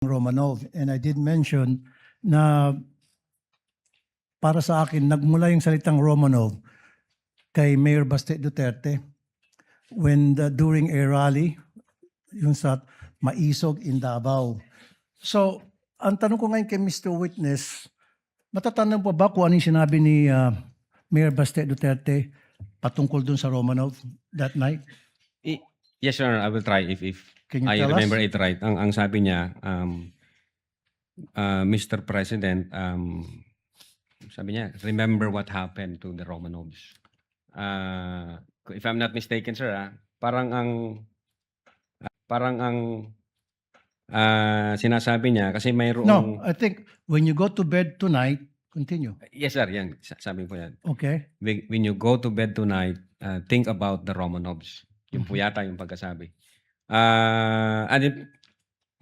Romanov. And I did mention na para sa akin, nagmula yung salitang Romanov kay Mayor Baste Duterte when during a rally yung sa Maisog in Davao. So, ang tanong ko ngayon kay Mr. Witness, matatandaan po ba kung ano yung sinabi ni Mayor Baste Duterte patungkol dun sa Romanov that night? Yes, Your Honor, I will try if Can you I tell remember us? it right. Ang sabi niya, Mr. President, sabi niya, remember what happened to the Romanovs. If I'm not mistaken, sir, parang ang sinasabi niya kasi mayroong... No, I think when you go to bed tonight, continue. Yes, sir, yan. Sabi ko yan. Okay. When you go to bed tonight, think about the Romanovs. Yung po yata yung pagkasabi.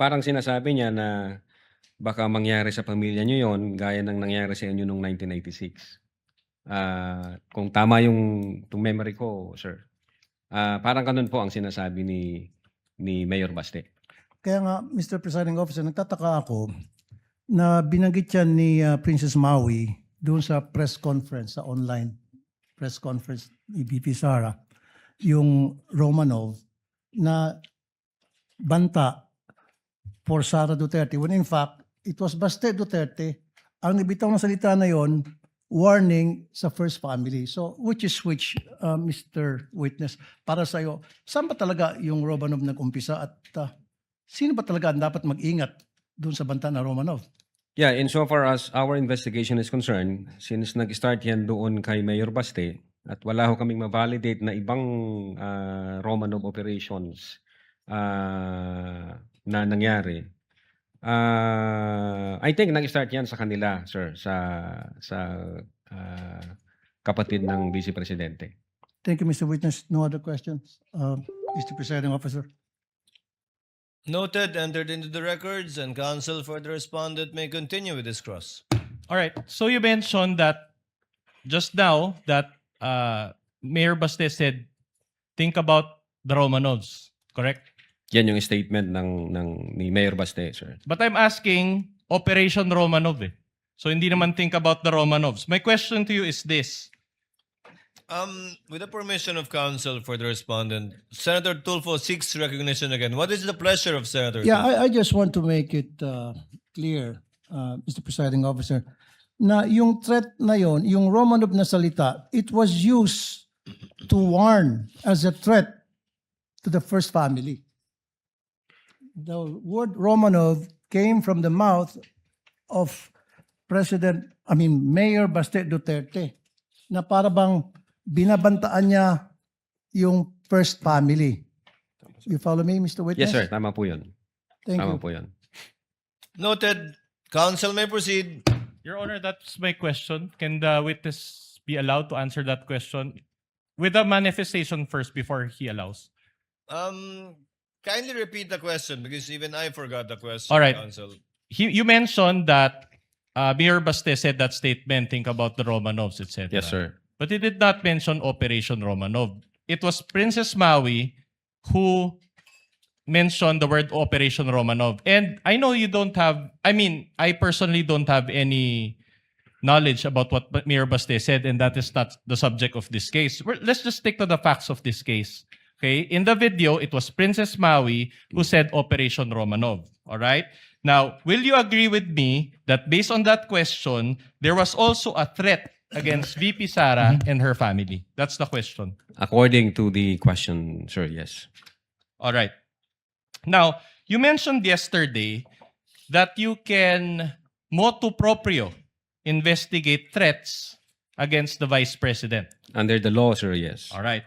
Parang sinasabi niya na baka mangyari sa pamilya niyo yon gaya ng nangyari sa inyo noong 1996. Kung tama yung memory ko, sir. Parang ganun po ang sinasabi ni Mayor Baste. Kaya nga, Mr. Presiding Officer, nagtataka ako na binanggit yan ni Princess Maui doon sa press conference, sa online press conference ni VP Sara, yung Romanov na banta for Sara Duterte when in fact, it was Baste Duterte ang nabitaw ng salita na yon warning sa first family. So, which is which, Mr. Witness, para sa'yo, saan ba talaga yung Romanov nag-umpisa at sino ba talaga ang dapat mag-ingat doon sa banta na Romanov? Yeah, insofar as our investigation is concerned, since nag-start yan doon kay Mayor Baste, at wala ho kaming ma-validate na ibang Romanov operations na nangyari, I think nag-start yan sa kanila, sir, sa kapatid ng Vice Presidente. Thank you, Mr. Witness. No other questions? Mr. Presiding Officer. Noted, entered into the records, and counsel for the respondent may continue with this cross. All right. So you mentioned that just now that Mayor Baste said, think about the Romanovs, correct? Yan yung statement ni Mayor Baste, sir. But I'm asking Operation Romanov eh. So hindi naman think about the Romanovs. My question to you is this. With the permission of counsel for the respondent, Senator Tulfo seeks recognition again. What is the pleasure of Senator Yeah, Tulfo? I just want to make it clear, Mr. Presiding Officer, na yung threat na yon, yung Romanov na salita, it was used to warn as a threat to the first family. The word Romanov came from the mouth of Mayor Baste Duterte, na para bang binabantaan niya yung first family. You follow me, Mr. Witness? Yes, sir. Tama po yun. Thank Tama you. po yun. Noted. Counsel may proceed. Your Honor, that's my question. Can the witness be allowed to answer that question with a manifestation first before he allows? Kindly repeat the question because even I forgot the question, All right. counsel. You mentioned that Mayor Baste said that statement, think about the Romanovs, etc. Yes, sir. But he did not mention Operation Romanov. It was Princess Maui who mentioned the word Operation Romanov. And I know you don't have, I personally don't have any knowledge about what Mayor Baste said, and that is not the subject of this case. Let's just stick to the facts of this case. Okay? In the video, it was Princess Maui who said Operation Romanov. All right? Now, will you agree with me that based on that question, there was also a threat against VP Sara and her family? That's the question. According to the question, sir, yes. All right. Now, you mentioned yesterday that you can motu proprio investigate threats against the Vice President. Under the law, sir, yes. All right.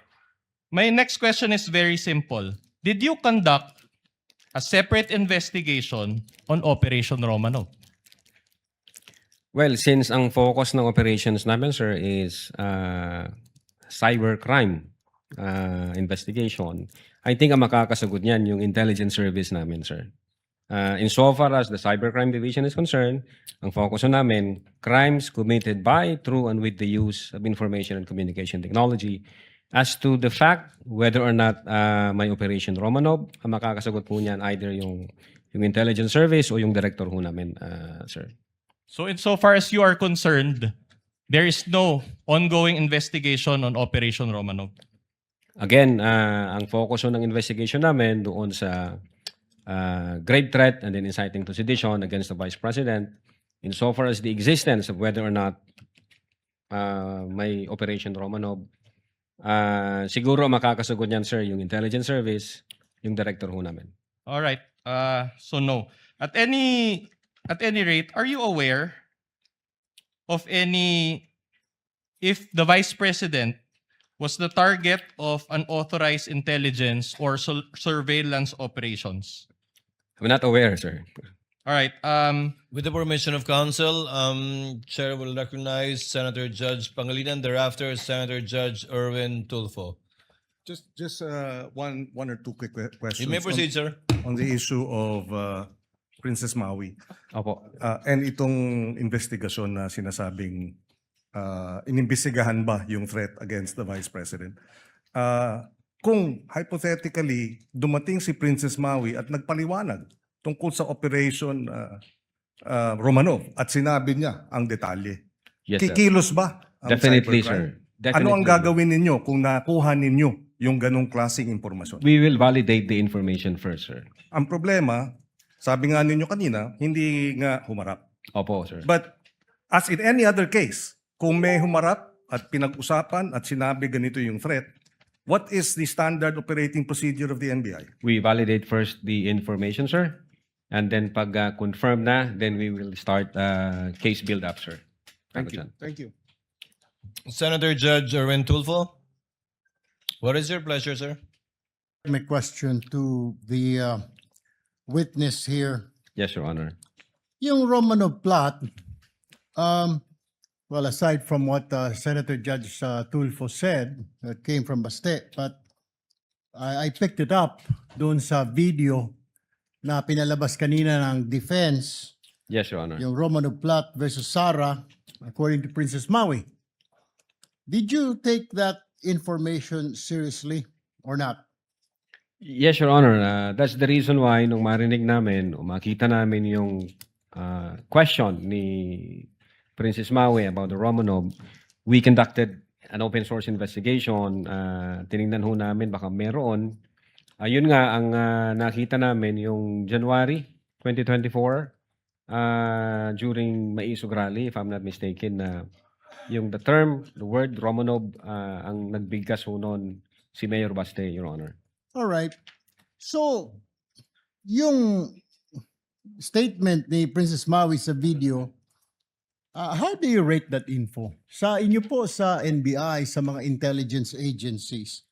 My next question is very simple. Did you conduct a separate investigation on Operation Romanov? Well, since ang focus ng operations namin, sir, is cybercrime investigation, I think ang makakasagot niyan yung intelligence service namin, sir. Insofar as the cybercrime division is concerned, ang focus namin, crimes committed by, through, and with the use of information and communication technology. As to the fact whether or not may Operation Romanov, ang makakasagot po niyan either yung yung intelligence service o yung director ho namin, sir. So insofar as you are concerned, there is no ongoing investigation on Operation Romanov. Again, ang focus ho ng investigation namin doon sa grave threat and then inciting to sedition against the Vice President insofar as the existence of whether or not may Operation Romanov. Siguro makakasagot niyan, sir, yung intelligence service, yung director ho namin. All right. So no. At any rate, are you aware of any if the Vice President was the target of unauthorized intelligence or surveillance operations? I'm not aware, sir. All right. With the permission of counsel, Chair will recognize Senator Judge Pangilinan, thereafter Senator Judge Erwin Tulfo. Just one or two quick questions. You may proceed, sir. On the issue of Princess Maui Opo. and itong investigasyon na sinasabing inimbestigahan ba yung threat against the Vice President. Kung hypothetically dumating si Princess Maui at nagpaliwanag tungkol sa Operation Romanov at sinabi niya ang detalye, Yes, sir. kikilos ba ang Definitely, cybercrime? sir. Definitely. Ano ang gagawin ninyo kung nakuha ninyo yung ganong klaseng impormasyon? We will validate the information first, sir. Ang problema, sabi nga ninyo kanina, hindi nga humarap. Opo, sir. But as in any other case, kung may humarap at pinag-usapan at sinabi ganito yung threat, what is the standard operating procedure of the NBI? We validate first the information, sir. And then pag confirm na, then we will start case build-up, sir. Thank you. Dyan. Thank you. Senator Judge Erwin Tulfo. What is your pleasure, sir? My question to the witness here. Yes, Your Honor. Yung Romanov plot, well, aside from what Senator Judge Tulfo said, that came from Baste, but I picked it up doon sa video na pinalabas kanina ng defense, Yes, Your Honor. yung Romanov plot versus Sara, according to Princess Maui. Did you take that information seriously or not? Yes, Your Honor. That's the reason why nung marinig namin o makita namin yung question ni Princess Maui about the Romanov, we conducted an open source investigation. Tinignan ho namin baka meron. Yun nga, ang nakita namin yung January 2024 during Maisog Rally, if I'm not mistaken, na yung the word Romanov, ang nagbigkas ho nun si Mayor Baste, Your Honor. All right. So, yung statement ni Princess Maui sa video, how do you rate that info? Sa inyo po sa NBI, sa mga intelligence agencies,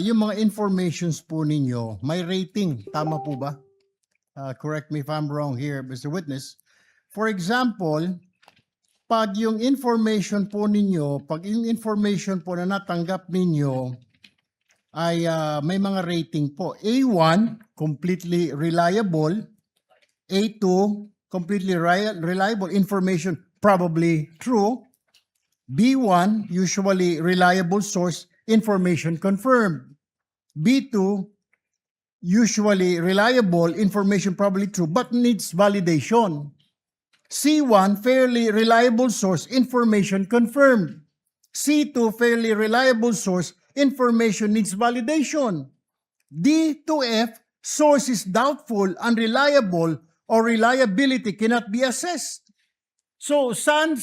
yung mga informations po ninyo, may rating. Tama po ba? Correct me if I'm wrong here, Mr. Witness. For example, pag yung information po ninyo, pag yung information po na natanggap ninyo, ay may mga rating po. A1, completely reliable. A2, completely reliable information, probably true. B1, usually reliable source, information confirmed. B2, usually reliable information, probably true, but needs validation. C1, fairly reliable source, information confirmed. C2, fairly reliable source, information needs validation. D to F, source is doubtful, unreliable, or reliability cannot be assessed. So, saan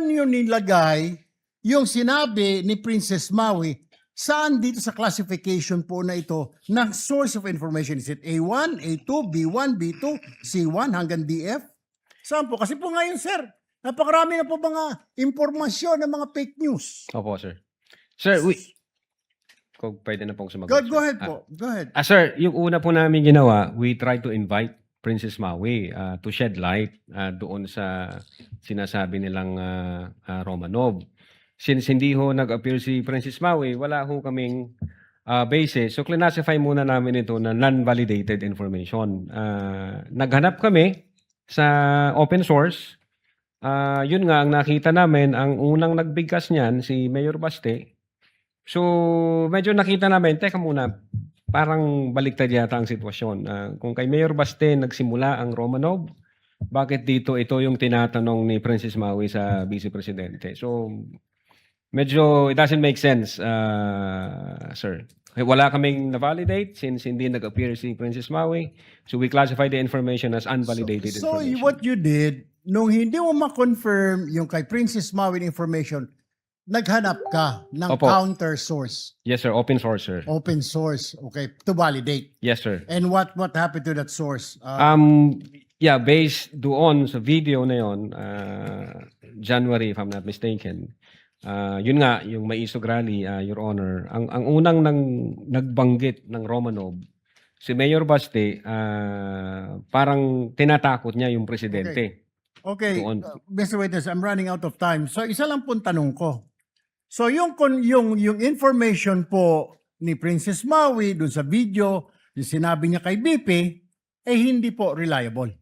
yun nilagay yung sinabi ni Princess Maui? Saan dito sa classification po na ito ng source of information? Is it A1, A2, B1, B2, C1 hanggang DF? Saan po? Kasi po ngayon, sir, napakarami na po mga impormasyon ng mga fake news. Opo, sir. Sir, kung pwede na pong sumagot. Go sir. ahead po. Go ahead. Sir, yung una po namin ginawa, we tried to invite Princess Maui to shed light doon sa sinasabi nilang Romanov. Since hindi ho nag-appear si Princess Maui, wala ho kaming basis. So, classify muna namin ito na non-validated information. Naghanap kami sa open source. Yun nga, ang nakita namin, ang unang nagbigkas niyan, si Mayor Baste. So, medyo nakita namin, teka muna, parang baliktad yata ang sitwasyon. Kung kay Mayor Baste nagsimula ang Romanov, bakit dito ito yung tinatanong ni Princess Maui sa Vice Presidente? So, medyo it doesn't make sense, sir. Wala kaming na-validate since hindi nag-appear si Princess Maui. So, we classify the information as unvalidated So information. what you did, nung hindi mo ma-confirm yung kay Princess Maui information, naghanap ka ng Opo. counter source, Yes, sir. Open source, sir. open source, okay, to validate. Yes, sir. And what happened to that source? Yeah, based doon sa video na yon, January, if I'm not mistaken, yun nga, yung Maisog Rally, Your Honor, ang unang nagbanggit ng Romanov, si Mayor Baste, parang tinatakot niya yung presidente. Okay, Doon. Mr. Witness, I'm running out of time. So isa lang pong tanong ko. So yung information po ni Princess Maui dun sa video, yung sinabi niya kay BP, eh hindi po reliable.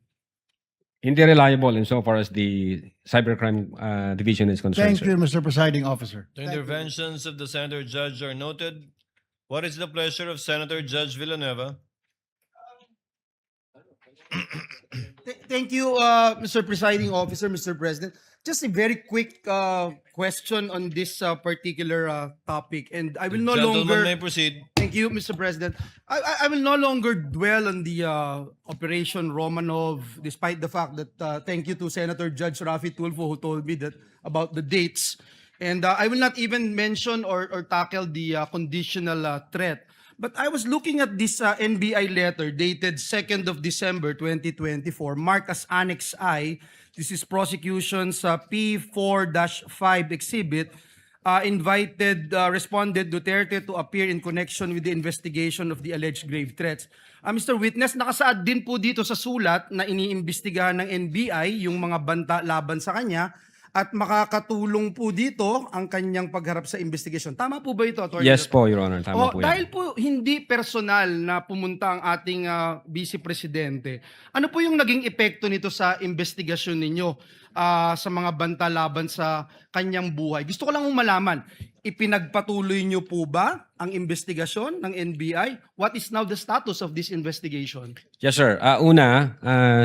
Hindi reliable insofar as the Cybercrime Division is concerned, Thank sir. you, Mr. Presiding Officer. The interventions of the Senator Judge are noted. What is the pleasure of Senator Judge Villanueva? Thank you, Mr. Presiding Officer, Mr. President. Just a very quick question on this particular topic, and I will no Gentleman may longer. proceed. Thank you, Mr. President. I will no longer dwell on the Operation Romanov, despite the fact that thank you to Senator Judge Rafi Tulfo who told me that about the dates, and I will not even mention or tackle the conditional threat. But I was looking at this NBI letter dated 2nd of December 2024, marked as Annex I. This is prosecution's P4-5 exhibit. Responded Duterte to appear in connection with the investigation of the alleged grave threats. Mr. Witness, nakasaad din po dito sa sulat na iniimbestigahan ng NBI yung mga banta laban sa kanya at makakatulong po dito ang kanyang pagharap sa investigation. Tama po ba ito, Atty. Yes po, Your Honor. Tama po yan. Dahil po hindi personal na pumunta ang ating Vice Presidente, ano po yung naging epekto nito sa investigasyon ninyo sa mga banta laban sa kanyang buhay? Gusto ko lang malaman, ipinagpatuloy nyo po ba ang investigasyon ng NBI? What is now the status of this investigation? Yes, sir.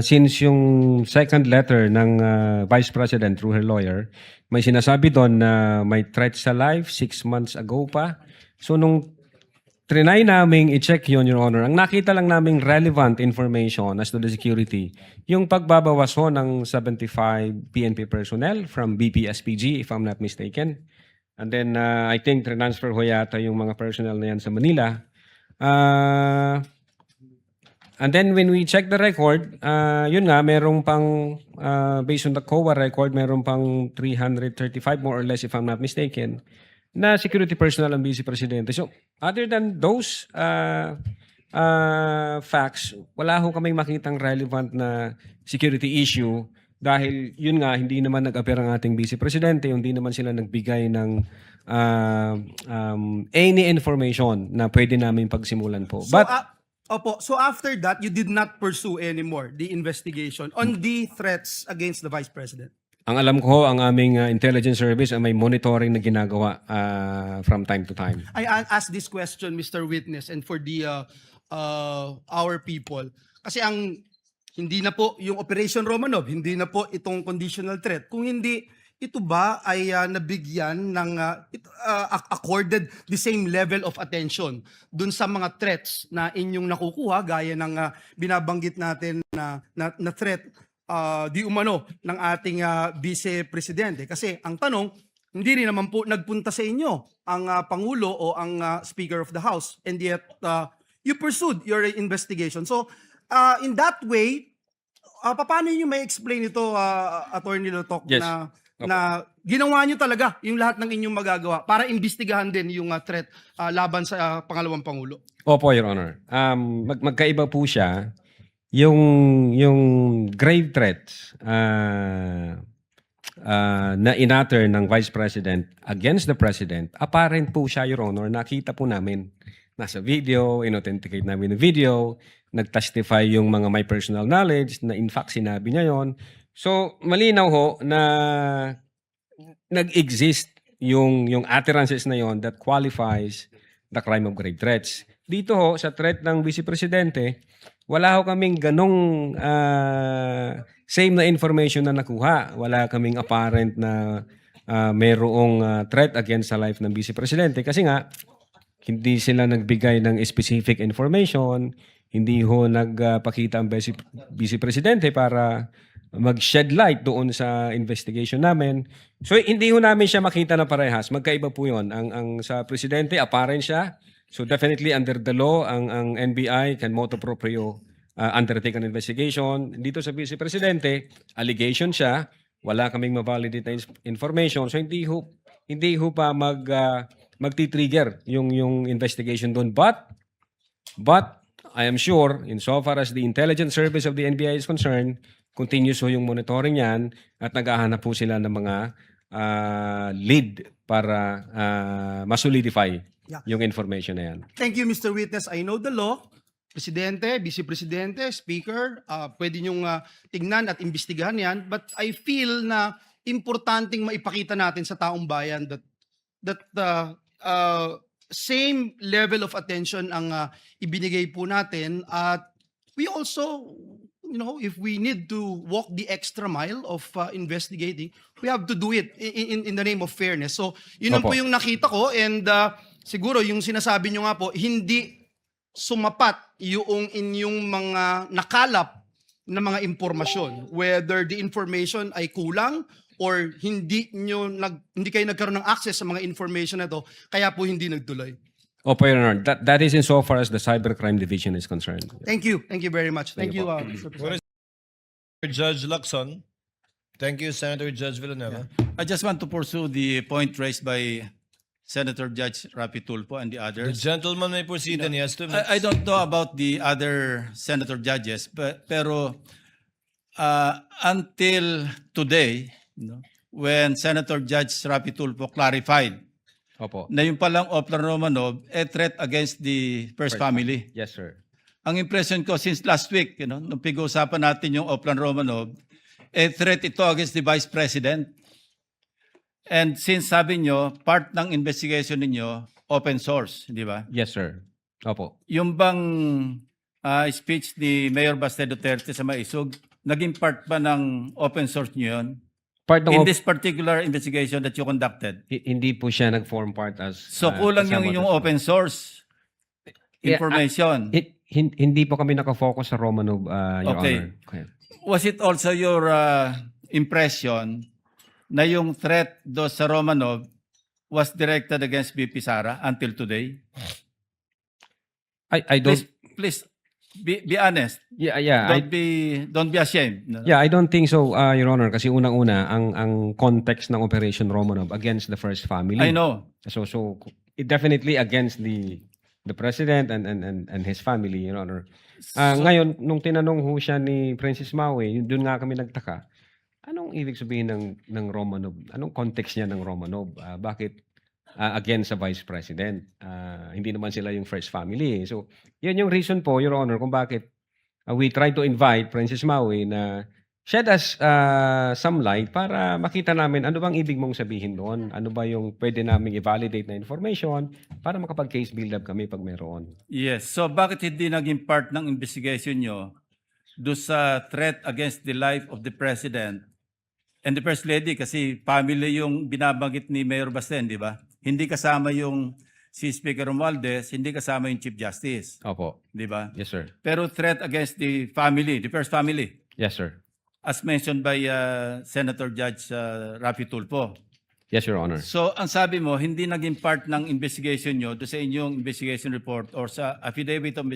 Since yung second letter ng Vice President through her lawyer, may sinasabi doon na may threat sa life 6 months ago pa. So, nung trinay naming i-check yun, Your Honor, ang nakita lang naming relevant information as to the security, yung pagbabawas ho ng 75 PNP personnel from BPSPG, if I'm not mistaken. And then, I think transfer ho yata yung mga personnel na yan sa Manila. And then when we check the record, yun nga, merong pang, based on the COA record, merong pang 335 more or less if I'm not mistaken, na security personnel ang Vice Presidente. So, other than those facts, wala ho kaming makitang relevant na security issue dahil yun nga, hindi naman nag-appear ang ating Vice Presidente, hindi naman sila nagbigay ng any information na pwede namin pagsimulan po. So, But, so after that, you did not pursue anymore the investigation on the threats against the Vice President? ang alam ko, ang aming intelligence service ay may monitoring na ginagawa from time to time. I ask this question, Mr. Witness, and for the our people. Kasi hindi na po yung Operation Romanov, hindi na po itong conditional threat. Kung hindi, ito ba ay nabigyan ng accorded the same level of attention dun sa mga threats na inyong nakukuha gaya ng binabanggit natin na threat di umano ng ating Vice Presidente? Kasi ang tanong, hindi rin naman po nagpunta sa inyo ang Pangulo o ang Speaker of the House, and yet you pursued your investigation. So in that way, paano nyo may explain ito, Attorney Lotok, Yes. na ginawa nyo talaga yung lahat ng inyong magagawa para imbestigahan din yung threat laban sa pangalawang Pangulo? Opo, Your Honor. Magkaiba po siya. Yung grave threats na inatter ng Vice President against the President, apparent po siya, Your Honor. Nakita po namin. Nasa video, inauthenticate namin yung video, nag-testify yung mga may personal knowledge na in fact sinabi niya yon. So, malinaw ho na nag-exist yung utterances na yon that qualifies the crime of grave threats. dito ho, sa threat ng Vice Presidente, wala ho kaming ganong same na information na nakuha. Wala kaming apparent na mayroong threat against sa life ng Vice Presidente. Kasi nga, hindi sila nagbigay ng specific information, hindi ho nagpakita ang Vice Presidente para mag-shed light doon sa investigation namin. So hindi ho namin siya makita na parehas. Magkaiba po yun. Ang sa Presidente, apparent siya. So definitely under the law, ang NBI can motu proprio undertake an investigation. Dito sa Vice Presidente, allegation siya. Wala kaming ma-validate na information. So hindi ho pa magti-trigger yung investigation doon. But I am sure, insofar as the intelligence service of the NBI is concerned, continuous ho yung monitoring yan at naghahanap po sila ng mga lead para masolidify yung information na yan. Thank you, Mr. Witness. I know the law. Presidente, Vice Presidente, Speaker, pwede niyong tignan at imbestigahan yan. But I feel na importanteng maipakita natin sa taong bayan that same level of attention ang ibinigay po natin. At we also, if we need to walk the extra mile of investigating, we have to do it in the name of fairness. So, yun lang po Opo. yung nakita ko. And siguro yung sinasabi nyo nga po, hindi sumapat yung inyong mga nakalap na mga impormasyon. Whether the information ay kulang or hindi kayo nagkaroon ng access sa mga information na to, kaya po hindi nagtuloy. Opo, Your Honor. That is insofar as the Cybercrime Division is concerned. Thank you. Thank you very much. Thank Thank you, you Mr. President. Judge Lacson. Thank you, Senator Judge Villanueva. I just want to pursue the point raised by Senator Judge Rapi Tulfo and the The others. gentleman may proceed and he has 2 minutes. I don't know about the other senator judges, pero until today, when Senator Judge Rapi Tulfo clarified Opo. na yung palang Oplan Romanov, a threat against the first family. Yes, sir. Ang impression ko since last week, nung pag-uusapan natin yung Oplan Romanov, a threat ito against the Vice President. And since sabi nyo, part ng investigation ninyo, open source, di ba? Yes, sir. Opo. Yung bang speech ni Mayor Baste Duterte sa Maisog, naging part ba ng open source nyo yun? Part ng In this particular investigation that you conducted? hindi po siya nag-form part as... So kulang yung kasama inyong sa- open source information. Hindi po kami nakafocus sa Romanov, Your Okay. Honor. Okay. Was it also your impression na yung threat do sa Romanov was directed against BP Sara until today? I don't... Please be honest. Yeah. Don't be ashamed. No? Yeah, I don't think so, Your Honor, kasi unang-una, ang context ng Operation Romanov against the first family. I know. So it definitely against the president and his family, Your Honor. Ngayon, nung tinanong ho siya ni Princess Maui, doon nga kami nagtaka. Anong ibig sabihin ng Romanov? Anong context niya ng Romanov? Bakit against sa Vice President? Hindi naman sila yung first family. So, yan yung reason po, Your Honor, kung bakit we try to invite Princess Maui na shed us some light para makita namin ano bang ibig mong sabihin doon. Ano ba yung pwede naming i-validate na information para makapag-case build-up kami pag meron. Yes. So bakit hindi naging part ng investigation nyo do sa threat against the life of the President and the First Lady? Kasi family yung binabanggit ni Mayor Basten, di ba? Hindi kasama yung si Speaker Romualdez, hindi kasama yung Chief Justice. Opo. Di ba? Yes, sir. Pero threat against the family, the first family, Yes, sir. as mentioned by Senator Judge Rafi Tulfo. Yes, Your Honor. So, ang sabi mo, hindi naging part ng investigation nyo do sa inyong investigation report or sa affidavit of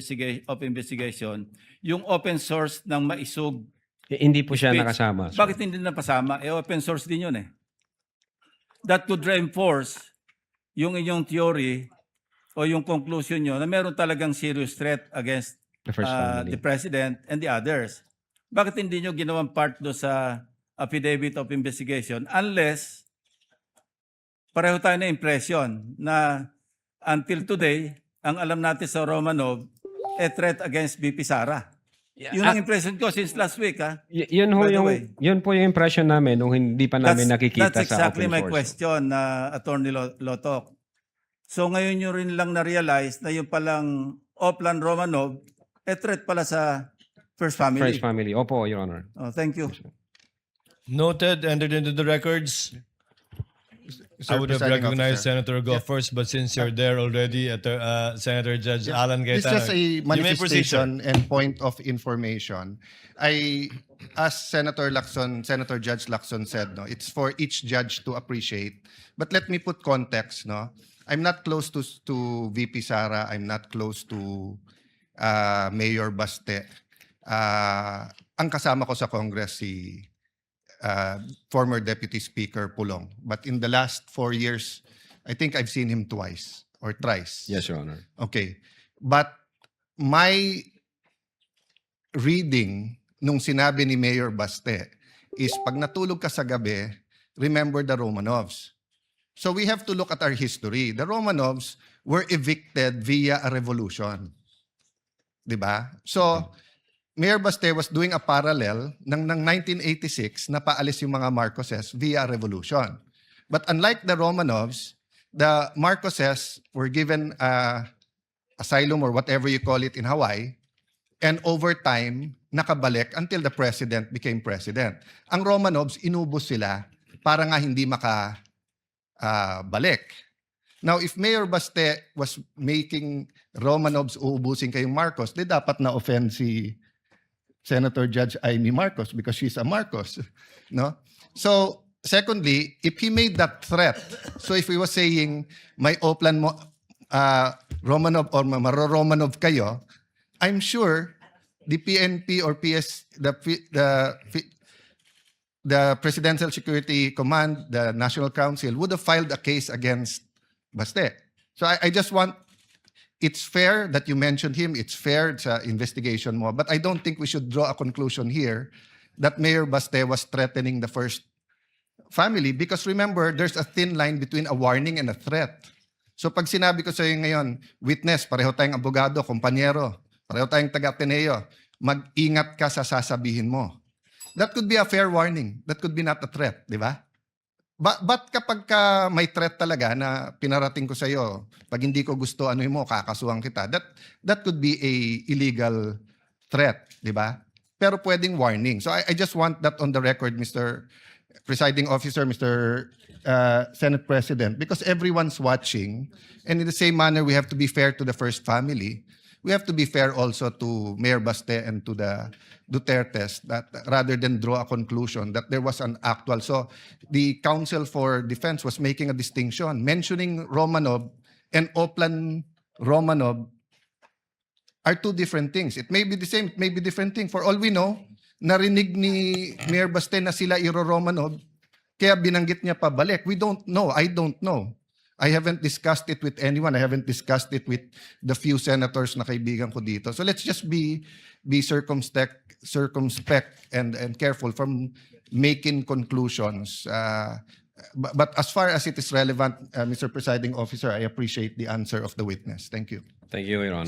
investigation, yung open source ng Maisog. Hindi po siya Speech. nakasama. sir. Bakit hindi napasama? Open source din yun eh. That could reinforce yung inyong theory o yung conclusion nyo na meron talagang serious threat against The first family. the President and the others. Bakit hindi nyo ginawang part do sa affidavit of investigation unless pareho tayo na impression na until today, ang alam natin sa Romanov, a threat against BP Sara. Yun ang impression ko since last week. Ha? Yun ho By the yung way. yun po yung impression namin nung hindi pa namin nakikita That's sa exactly open my source. question, Attorney Lotok. So ngayon nyo rin lang na-realize na yung palang Oplan Romanov, threat pala sa First Family. First family. Opo, Your Honor. Oh, thank you. Noted, entered into the records. I would have recognized Senator Go first, but since you're there already, Senator Judge Alan It's Cayetano. just a You may proceed, sir. manifestation and point of information. As Senator Judge Lacson said, no, it's for each judge to appreciate. But let me put context, no. I'm not close to VP Sara. I'm not close to Mayor Baste. Ang kasama ko sa Congress si former Deputy Speaker Pulong. But in the last 4 years, I think I've seen him twice or thrice. Yes, Your Honor. Okay. But my reading nung sinabi ni Mayor Baste is pag natulog ka sa gabi, remember the Romanovs. So we have to look at our history. The Romanovs were evicted via a revolution. 'Di ba? So Mayor Baste was doing a parallel ng 1986 na paalis yung mga Marcoses via a revolution. But unlike the Romanovs, the Marcoses were given asylum or whatever you call it in Hawaii, and over time, nakabalik until the president became president. Ang Romanovs, inubos sila para nga hindi balik. Now, if Mayor Baste was making Romanovs uubusin kayong Marcos, di dapat na-offend si Senator Judge Amy Marcos because she's a Marcos. No? So, secondly, if he made that threat, so if he was saying, may Oplan mo, Romanov or Maro-Romanov kayo, I'm sure the PNP or the Presidential Security Command, the National Council, would have filed a case against Baste. So I just want, it's fair that you mentioned him, it's fair sa investigation mo, but I don't think we should draw a conclusion here that Mayor Baste was threatening the First Family because remember, there's a thin line between a warning and a threat. So pag sinabi ko sa iyo ngayon, witness, pareho tayong abogado, kompanyero, pareho tayong taga-Ateneo, mag-ingat ka sa sasabihin mo. That could be a fair warning. That could be not a threat, di ba? But kapag ka may threat talaga na pinarating ko sa iyo, pag hindi ko gusto ano mo, kakasuhan kita, that could be a illegal threat, di ba? Pero pwedeng warning. So I just want that on the record, Mr. Presiding Officer, Mr. Senate President, because everyone's watching, and in the same manner, we have to be fair to the First Family. We have to be fair also to Mayor Baste and to the Dutertes, that rather than draw a conclusion that there was an actual. So the Council for Defense was making a distinction, mentioning Romanov and Oplan Romanov are two different things. It may be the same, it may be different thing. For all we know, narinig ni Mayor Baste na sila Romanov, kaya binanggit niya pabalik. We don't know. I don't know. I haven't discussed it with anyone. I haven't discussed it with the few senators na kaibigan ko dito. So let's just be circumspect and careful from making conclusions. But as far as it is relevant, Mr. Presiding Officer, I appreciate the answer of the witness. Thank you. Thank you, Your Honor.